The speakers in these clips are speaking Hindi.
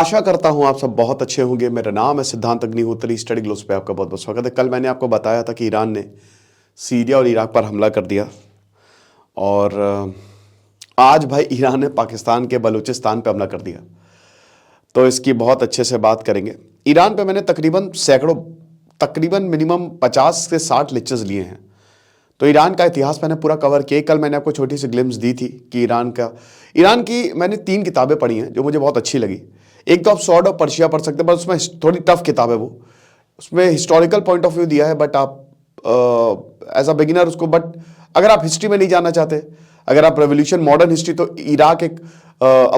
आशा करता हूं आप सब बहुत अच्छे होंगे। मेरा नाम है सिद्धांत अग्निहोत्री। स्टडी ग्लोब्स पे आपका बहुत बहुत स्वागत है। कल मैंने आपको बताया था कि ईरान ने सीरिया और इराक पर हमला कर दिया और आज भाई ईरान ने पाकिस्तान के बलूचिस्तान पे हमला कर दिया। तो इसकी बहुत अच्छे से बात करेंगे। ईरान पे मैंने तकरीबन मिनिमम 50 से 60 लेक्चर्स लिए हैं। तो ईरान का इतिहास मैंने पूरा कवर किया। कल मैंने आपको छोटी सी ग्लिम्स दी थी कि ईरान की मैंने 3 किताबें पढ़ी हैं जो मुझे बहुत अच्छी लगी। एक तो आप सॉर्ड ऑफ पर्शिया पढ़ सकते हैं, पर उसमें थोड़ी टफ किताब है वो। उसमें हिस्टोरिकल पॉइंट ऑफ व्यू दिया है, बट आप एज अ बिगिनर उसको, बट अगर आप हिस्ट्री में नहीं जानना चाहते, अगर आप रेवोल्यूशन मॉडर्न हिस्ट्री, तो इराक एक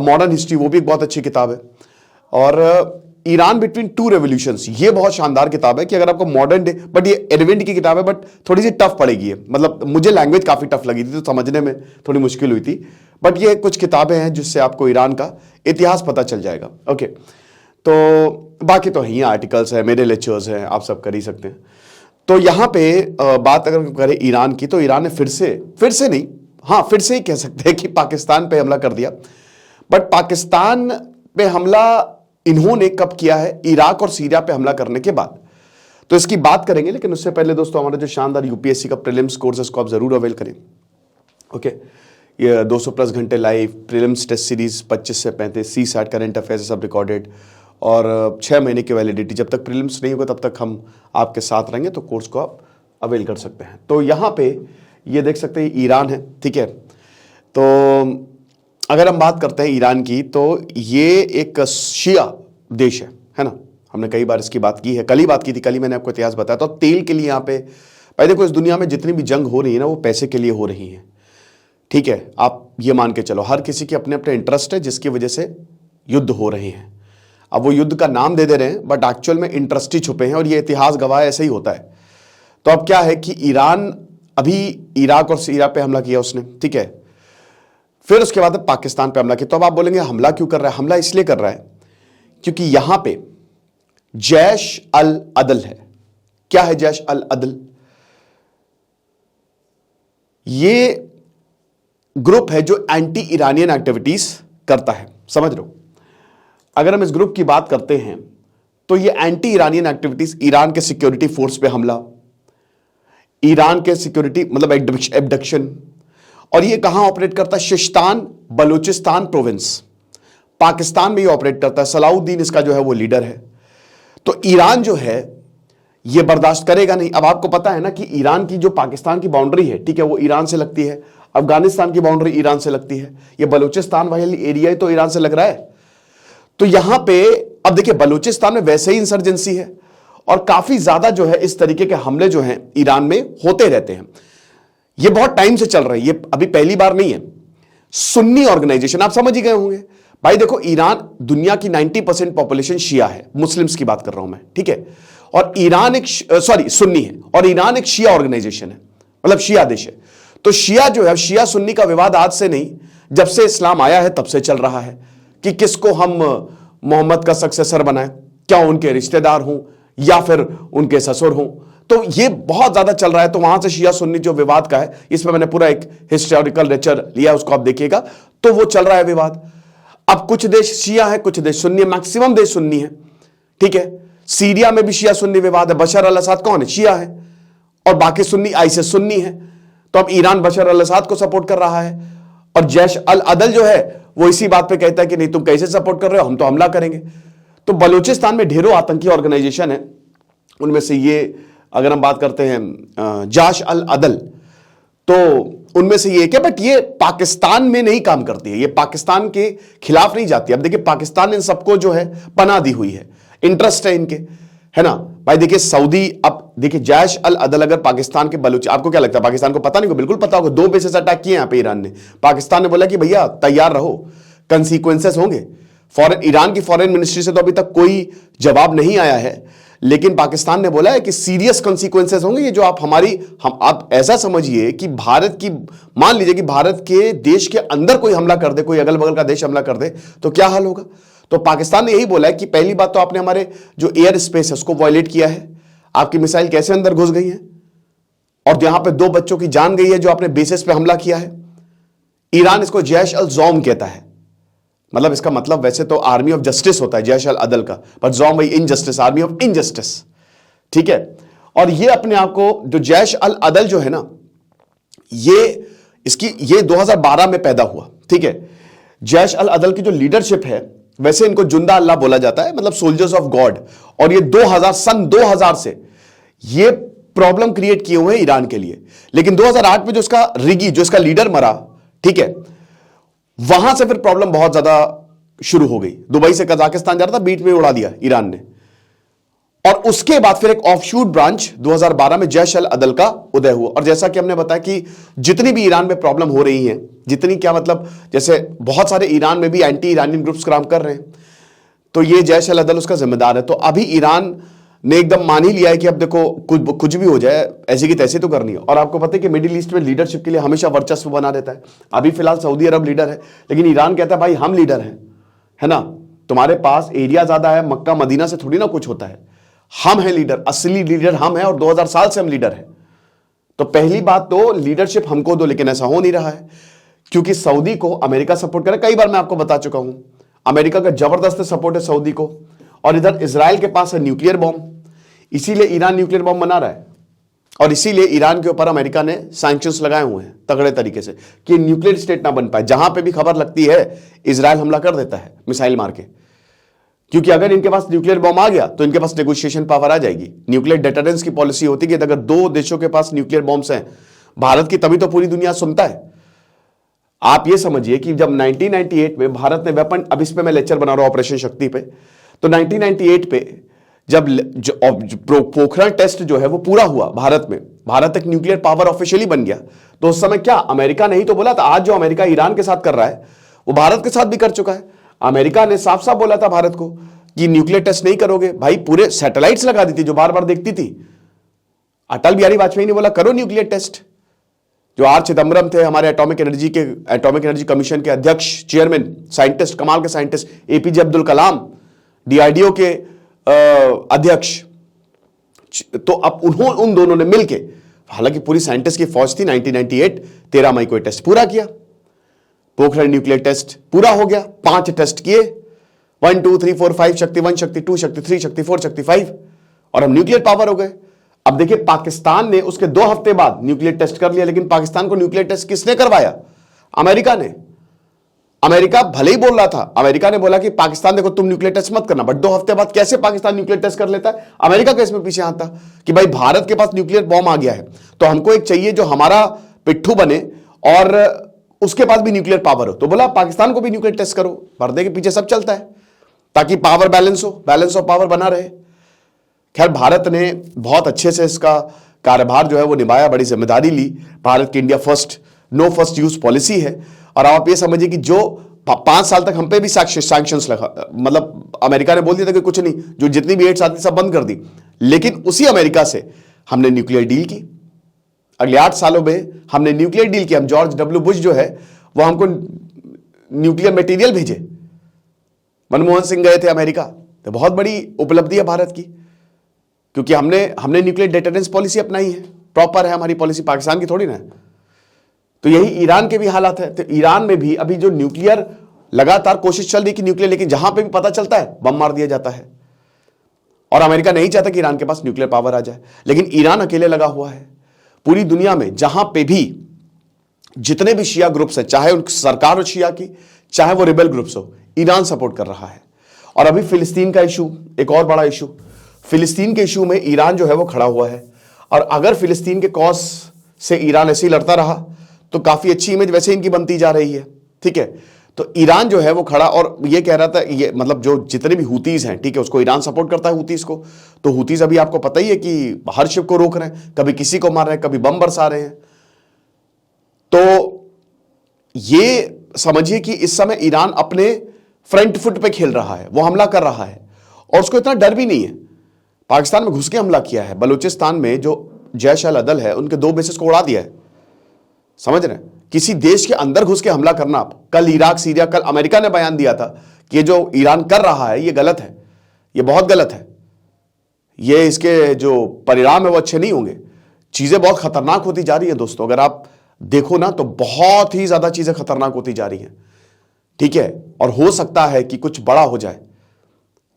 मॉडर्न हिस्ट्री, वो भी एक बहुत अच्छी किताब है। और ईरान बिटवीन टू रेवोल्यूशंस, ये बहुत शानदार किताब है कि अगर आपको मॉडर्न डे, बट ये एडवेंट की किताब है, बट थोड़ी सी टफ पड़ेगी ये। मतलब मुझे लैंग्वेज काफी टफ लगी थी, तो समझने में थोड़ी मुश्किल हुई थी। बट ये कुछ किताबें हैं जिससे आपको ईरान का इतिहास पता चल जाएगा। ओके, तो बाकी तो यही आर्टिकल्स है, मेरे लेक्चर्स हैं, आप सब कर ही सकते हैं। तो यहाँ पे बात अगर करें ईरान की, तो ईरान ने फिर से ही कह सकते हैं कि पाकिस्तान पे हमला कर दिया। बट पाकिस्तान पे हमला इन्होंने कब किया है? इराक और सीरिया पे हमला करने के बाद। तो इसकी बात करेंगे, लेकिन उससे पहले दोस्तों हमारा जो शानदार यूपीएससी का प्रीलिम्स कोर्स है, उसको आप जरूर अवेल करें। ओके, ये 200+ घंटे लाइव प्रीलिम्स टेस्ट सीरीज 25 से 35, CSAT करंट अफेयर्स सब रिकॉर्डेड, और 6 महीने की वैलिडिटी। जब तक प्रीलिम्स नहीं होगा तब तक हम आपके साथ रहेंगे, तो कोर्स को आप अवेल कर सकते हैं। तो यहाँ पे ये देख सकते हैं ईरान है, ठीक है। तो अगर हम बात करते हैं ईरान की, तो ये एक शिया देश है ना। हमने कई बार इसकी बात की है, कल ही बात की थी, कल ही मैंने आपको इतिहास बताया था। तो तेल के लिए यहाँ पे भाई देखो, इस दुनिया में जितनी भी जंग हो रही है ना, वो पैसे के लिए हो रही है, ठीक है। आप ये मान के चलो, हर किसी के अपने अपने इंटरेस्ट है जिसकी वजह से युद्ध हो रहे हैं। अब वो युद्ध का नाम दे रहे हैं, बट एक्चुअल में इंटरेस्ट ही छुपे हैं, और ये इतिहास गवाह ऐसे ही होता है। तो अब क्या है कि ईरान अभी इराक और सीरिया पे हमला किया उसने, ठीक है। फिर उसके बाद पाकिस्तान पे हमला किया। तो अब आप बोलेंगे हमला क्यों कर रहा है? हमला इसलिए कर रहा है क्योंकि यहां पे जैश अल अदल है। क्या है जैश अल अदल? ये ग्रुप है जो एंटी ईरानियन एक्टिविटीज करता है, समझ लो। अगर हम इस ग्रुप की बात करते हैं, तो ये एंटी ईरानियन एक्टिविटीज, ईरान के सिक्योरिटी फोर्स पे हमला, ईरान के सिक्योरिटी मतलब एब्डक्शन, और ये कहां ऑपरेट करता है? शिस्तान बलूचिस्तान प्रोविंस, पाकिस्तान में ये ऑपरेट करता है। सलाउद्दीन इसका जो है वो लीडर है। तो ईरान जो है ये बर्दाश्त करेगा नहीं। अब आपको पता है ना कि ईरान की जो पाकिस्तान की बाउंड्री है, ठीक है, वो ईरान से लगती है। अफगानिस्तान की बाउंड्री ईरान से लगती है। ये बलूचिस्तान वाली एरिया तो ईरान से लग रहा है। तो यहां पे अब देखिए, बलूचिस्तान में वैसे ही इंसर्जेंसी है, और काफी ज्यादा जो है इस तरीके के हमले जो हैं ईरान में होते रहते हैं। ये बहुत टाइम से चल रहा है, ये अभी पहली बार नहीं है। सुन्नी ऑर्गेनाइजेशन, आप समझ ही गए होंगे भाई। देखो, ईरान दुनिया की 90% पॉपुलेशन शिया है, मुस्लिम्स की बात कर रहा हूं मैं, ठीक है। और ईरान सुन्नी है, और ईरान एक शिया ऑर्गेनाइजेशन है, मतलब शिया देश है। तो शिया जो है, शिया सुन्नी का विवाद आज से नहीं, जब से इस्लाम आया है तब से चल रहा है कि किसको हम मोहम्मद का सक्सेसर बनाए, क्या उनके रिश्तेदार हों या फिर उनके ससुर हों। तो ये बहुत ज्यादा चल रहा है। तो वहां से शिया सुन्नी जो विवाद का है, इसमें मैंने पूरा एक हिस्टोरिकल लेक्चर लिया, उसको आप देखिएगा। तो वो चल रहा है विवाद। अब कुछ देश शिया है, कुछ देश सुन्नी है, मैक्सिमम देश सुन्नी है, ठीक है। सीरिया में भी शिया सुन्नी विवाद है। बशर अल असद कौन है? शिया है, और बाकी सुन्नी आईसिस सुन्नी है। तो अब ईरान बशर अल असद को सपोर्ट कर रहा है, और जैश अल अदल जो है वो इसी बात पे कहता है कि नहीं, तुम कैसे सपोर्ट कर रहे हो, हम तो हमला करेंगे। तो बलूचिस्तान में ढेरों आतंकी ऑर्गेनाइजेशन है। उनमें से ये अगर हम बात करते हैं जैश अल अदल, तो उनमें से ये क्या, बट ये पाकिस्तान में नहीं काम करती है, ये पाकिस्तान के खिलाफ नहीं जाती। अब देखिए, पाकिस्तान ने इन सबको जो है पनाह दी हुई है, इंटरेस्ट है इनके, है ना भाई। देखिए सऊदी, अब देखिए जैश अल अदल अगर पाकिस्तान के बलूच, आपको क्या लगता है पाकिस्तान को पता नहीं? को बिल्कुल पता होगा। 2 बेसेस अटैक किए यहां पे ईरान ने। पाकिस्तान ने बोला कि भैया तैयार रहो, कंसीक्वेंसेस होंगे। ईरान की फॉरेन मिनिस्ट्री से तो अभी तक कोई जवाब नहीं आया है, लेकिन पाकिस्तान ने बोला है कि सीरियस कॉन्सिक्वेंसेस होंगे। ये जो आप ऐसा समझिए कि भारत की, मान लीजिए कि भारत के देश के अंदर कोई हमला कर दे, कोई अगल बगल का देश हमला कर दे, तो क्या हाल होगा। तो पाकिस्तान ने यही बोला है कि पहली बात तो आपने हमारे जो एयर स्पेस है उसको वायलेट किया है। आपकी मिसाइल कैसे अंदर घुस गई है, और यहां पे 2 बच्चों की जान गई है जो आपने बेसिस पे हमला किया है। ईरान इसको जैश अल ज़ौम कहता है, मतलब इसका मतलब वैसे तो आर्मी ऑफ जस्टिस होता है जैश अल अदल का, पर जॉम वही इनजस्टिस, आर्मी ऑफ इनजस्टिस, ठीक है। और ये अपने आप को जो जैश अल अदल जो है ना, ये 2012 में पैदा हुआ, ठीक है। जैश अल अदल की जो लीडरशिप है, वैसे इनको जुंदा अल्लाह बोला जाता है, मतलब सोल्जर्स ऑफ गॉड। और ये 2000 से ये प्रॉब्लम क्रिएट किए हुए हैं ईरान के लिए। लेकिन 2008 में जो इसका रिगी, जो इसका लीडर मरा, ठीक है, वहां से फिर प्रॉब्लम बहुत ज्यादा शुरू हो गई। दुबई से कजाकिस्तान जा रहा था, बीच में उड़ा दिया ईरान ने। और उसके बाद फिर एक ऑफशूट ब्रांच 2012 में जैश अल अदल का उदय हुआ। और जैसा कि हमने बताया कि जितनी भी ईरान में प्रॉब्लम हो रही है, जितनी क्या मतलब, जैसे बहुत सारे ईरान में भी एंटी ईरानियन ग्रुप्स काम कर रहे हैं, तो ये जैश अल अदल उसका जिम्मेदार है। तो अभी ईरान ने एकदम मान ही लिया है कि अब देखो कुछ भी हो जाए, ऐसी की तैसी तो करनी है। और आपको पता है कि मिडिल ईस्ट में लीडरशिप के लिए हमेशा वर्चस्व बना रहता है। अभी फिलहाल सऊदी अरब लीडर है, लेकिन ईरान कहता है भाई हम लीडर हैं, है ना, तुम्हारे पास एरिया ज्यादा है, मक्का मदीना से थोड़ी ना कुछ होता है, हम हैं लीडर, असली लीडर हम हैं, और 2000 साल से हम लीडर हैं। तो पहली बात तो लीडरशिप हमको दो, लेकिन ऐसा हो नहीं रहा है, क्योंकि सऊदी को अमेरिका सपोर्ट करे। कई बार मैं आपको बता चुका हूं, अमेरिका का जबरदस्त सपोर्ट है सऊदी को। और इधर इजराइल के पास है न्यूक्लियर बॉम्ब, इसीलिए ईरान न्यूक्लियर बॉम्ब बना रहा है। और इसीलिए ईरान के ऊपर अमेरिका ने सैंक्शंस लगाए हुए हैं तगड़े तरीके से, कि न्यूक्लियर स्टेट ना बन पाए। जहां पे भी खबर लगती है इजराइल हमला कर देता है मिसाइल मार के, क्योंकि अगर इनके पास न्यूक्लियर बॉम्ब आ गया तो इनके पास नेगोशिएशन पावर आ जाएगी। न्यूक्लियर डेटरेंस की पॉलिसी होती है कि अगर दो देशों के पास न्यूक्लियर बॉम्ब्स हैं भारत की, तभी तो पूरी दुनिया सुनता है। आप ये समझिए कि जब 1998 में भारत ने वेपन, अब इस पे मैं लेक्चर बना रहा हूं ऑपरेशन शक्ति पे, तो 1998 पे जब पोखरण टेस्ट जो है वो पूरा हुआ भारत में, भारत एक न्यूक्लियर पावर ऑफिशियली बन गया, तो उस समय क्या अमेरिका ने ही तो बोला था। आज जो अमेरिका ईरान के साथ कर रहा है वो भारत के साथ भी कर चुका है। अमेरिका ने साफ साफ बोला था भारत को कि न्यूक्लियर टेस्ट नहीं करोगे। भाई पूरे सैटेलाइट्स लगा दी थी जो बार बार देखती थी। अटल बिहारी वाजपेयी ने बोला करो न्यूक्लियर टेस्ट। जो आर चिदम्बरम थे हमारे एटॉमिक एनर्जी कमीशन के अध्यक्ष, चेयरमैन, साइंटिस्ट, कमाल के scientist, APJ Abdul Kalam, DRDO के अध्यक्ष, तो अब उन दोनों ने मिलके, हालांकि पूरी साइंटिस्ट की फौज थी, 1998 13 मई को टेस्ट पूरा किया। पोखरण न्यूक्लियर टेस्ट पूरा हो गया, 5 टेस्ट किए, 1 2 3 4 5, शक्ति 1, शक्ति 2, शक्ति 3, शक्ति 4, शक्ति 5, और हम न्यूक्लियर पावर हो गए। अब देखिए पाकिस्तान ने उसके 2 हफ्ते बाद न्यूक्लियर टेस्ट कर लिया, लेकिन पाकिस्तान को न्यूक्लियर टेस्ट किसने करवाया? अमेरिका ने। अमेरिका भले ही बोल रहा था, अमेरिका ने बोला कि पाकिस्तान देखो तुम न्यूक्लियर टेस्ट मत करना, बट 2 हफ्ते बाद कैसे पाकिस्तान न्यूक्लियर टेस्ट कर लेता है? अमेरिका का इसमें पीछे हाथ था कि भाई भारत के पास न्यूक्लियर बॉम्ब आ गया है, तो हमको एक चाहिए जो हमारा पिट्ठू बने और उसके पास भी न्यूक्लियर पावर हो। तो बोला पाकिस्तान को भी न्यूक्लियर टेस्ट करो। पर्दे के पीछे सब चलता है ताकि पावर बैलेंस हो, बैलेंस ऑफ पावर बना रहे। खैर भारत ने बहुत अच्छे से इसका कार्यभार जो है वो निभाया, बड़ी जिम्मेदारी ली। भारत की India first, no first use policy है। और आप ये समझिए कि जो 5 साल तक हम पे भी सैंक्शंस लगा, मतलब अमेरिका ने बोल दिया था कि कुछ नहीं, जो जितनी भी एड्स आती सब बंद कर दी, लेकिन उसी अमेरिका से हमने न्यूक्लियर डील की। अगले 8 सालों में हमने न्यूक्लियर डील की। हम जॉर्ज डब्ल्यू बुश जो है वो हमको न्यूक्लियर मटेरियल भेजे, मनमोहन सिंह गए थे अमेरिका, तो बहुत बड़ी उपलब्धि है भारत की, क्योंकि हमने न्यूक्लियर डेटरेंस पॉलिसी अपनाई है, प्रॉपर है हमारी पॉलिसी, पाकिस्तान की थोड़ी ना है। तो यही ईरान के भी हालात है। तो ईरान में भी अभी जो न्यूक्लियर लगातार कोशिश चल रही कि न्यूक्लियर, लेकिन जहां पे भी पता चलता है बम मार दिया जाता है। और अमेरिका नहीं चाहता कि ईरान के पास न्यूक्लियर पावर आ जाए, लेकिन ईरान अकेले लगा हुआ है। पूरी दुनिया में जहां पे भी जितने भी शिया ग्रुप्स हैं, चाहे उनकी सरकार हो शिया की, चाहे वो रिबेल ग्रुप्स हो, ईरान सपोर्ट कर रहा है। और अभी फिलिस्तीन का इशू, एक और बड़ा इशू, फिलिस्तीन के इशू में ईरान जो है वो खड़ा हुआ है। और अगर फिलिस्तीन के कॉज से ईरान ऐसे ही लड़ता रहा तो काफी अच्छी इमेज वैसे इनकी बनती जा रही है, ठीक है। तो ईरान जो है वो खड़ा, और ये कह रहा था, ये मतलब जो जितने भी हुतीज हैं, ठीक है, उसको ईरान सपोर्ट करता है हुतीज को। तो हुतीज अभी आपको पता ही है कि हर शिप को रोक रहे हैं, कभी किसी को मार रहे हैं, कभी बम बरसा रहे हैं। तो ये समझिए कि इस समय ईरान अपने फ्रंट फुट पे खेल रहा है, वो हमला कर रहा है, और उसको इतना डर भी नहीं है। पाकिस्तान में घुस के हमला किया है, बलूचिस्तान में जो जैश अल अदल है उनके 2 बेसेस को उड़ा दिया है, समझ रहे हैं। किसी देश के अंदर घुस के हमला करना, कल इराक, सीरिया, कल अमेरिका ने बयान दिया था कि ये जो ईरान कर रहा है ये गलत है, ये बहुत गलत है, ये इसके जो परिणाम है वो अच्छे नहीं होंगे। चीजें बहुत खतरनाक होती जा रही है दोस्तों, अगर आप देखो ना तो बहुत ही ज्यादा चीजें खतरनाक होती जा रही हैं, ठीक है, और हो सकता है कि कुछ बड़ा हो जाए,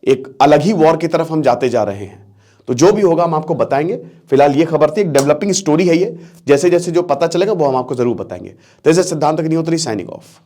एक अलग ही वॉर की तरफ हम जाते जा रहे हैं। तो जो भी होगा हम आपको बताएंगे। फिलहाल ये खबर थी, एक डेवलपिंग स्टोरी है ये, जैसे जैसे जो पता चलेगा वो हम आपको जरूर बताएंगे। तो इस सिद्धांत अग्निहोत्री साइनिंग ऑफ।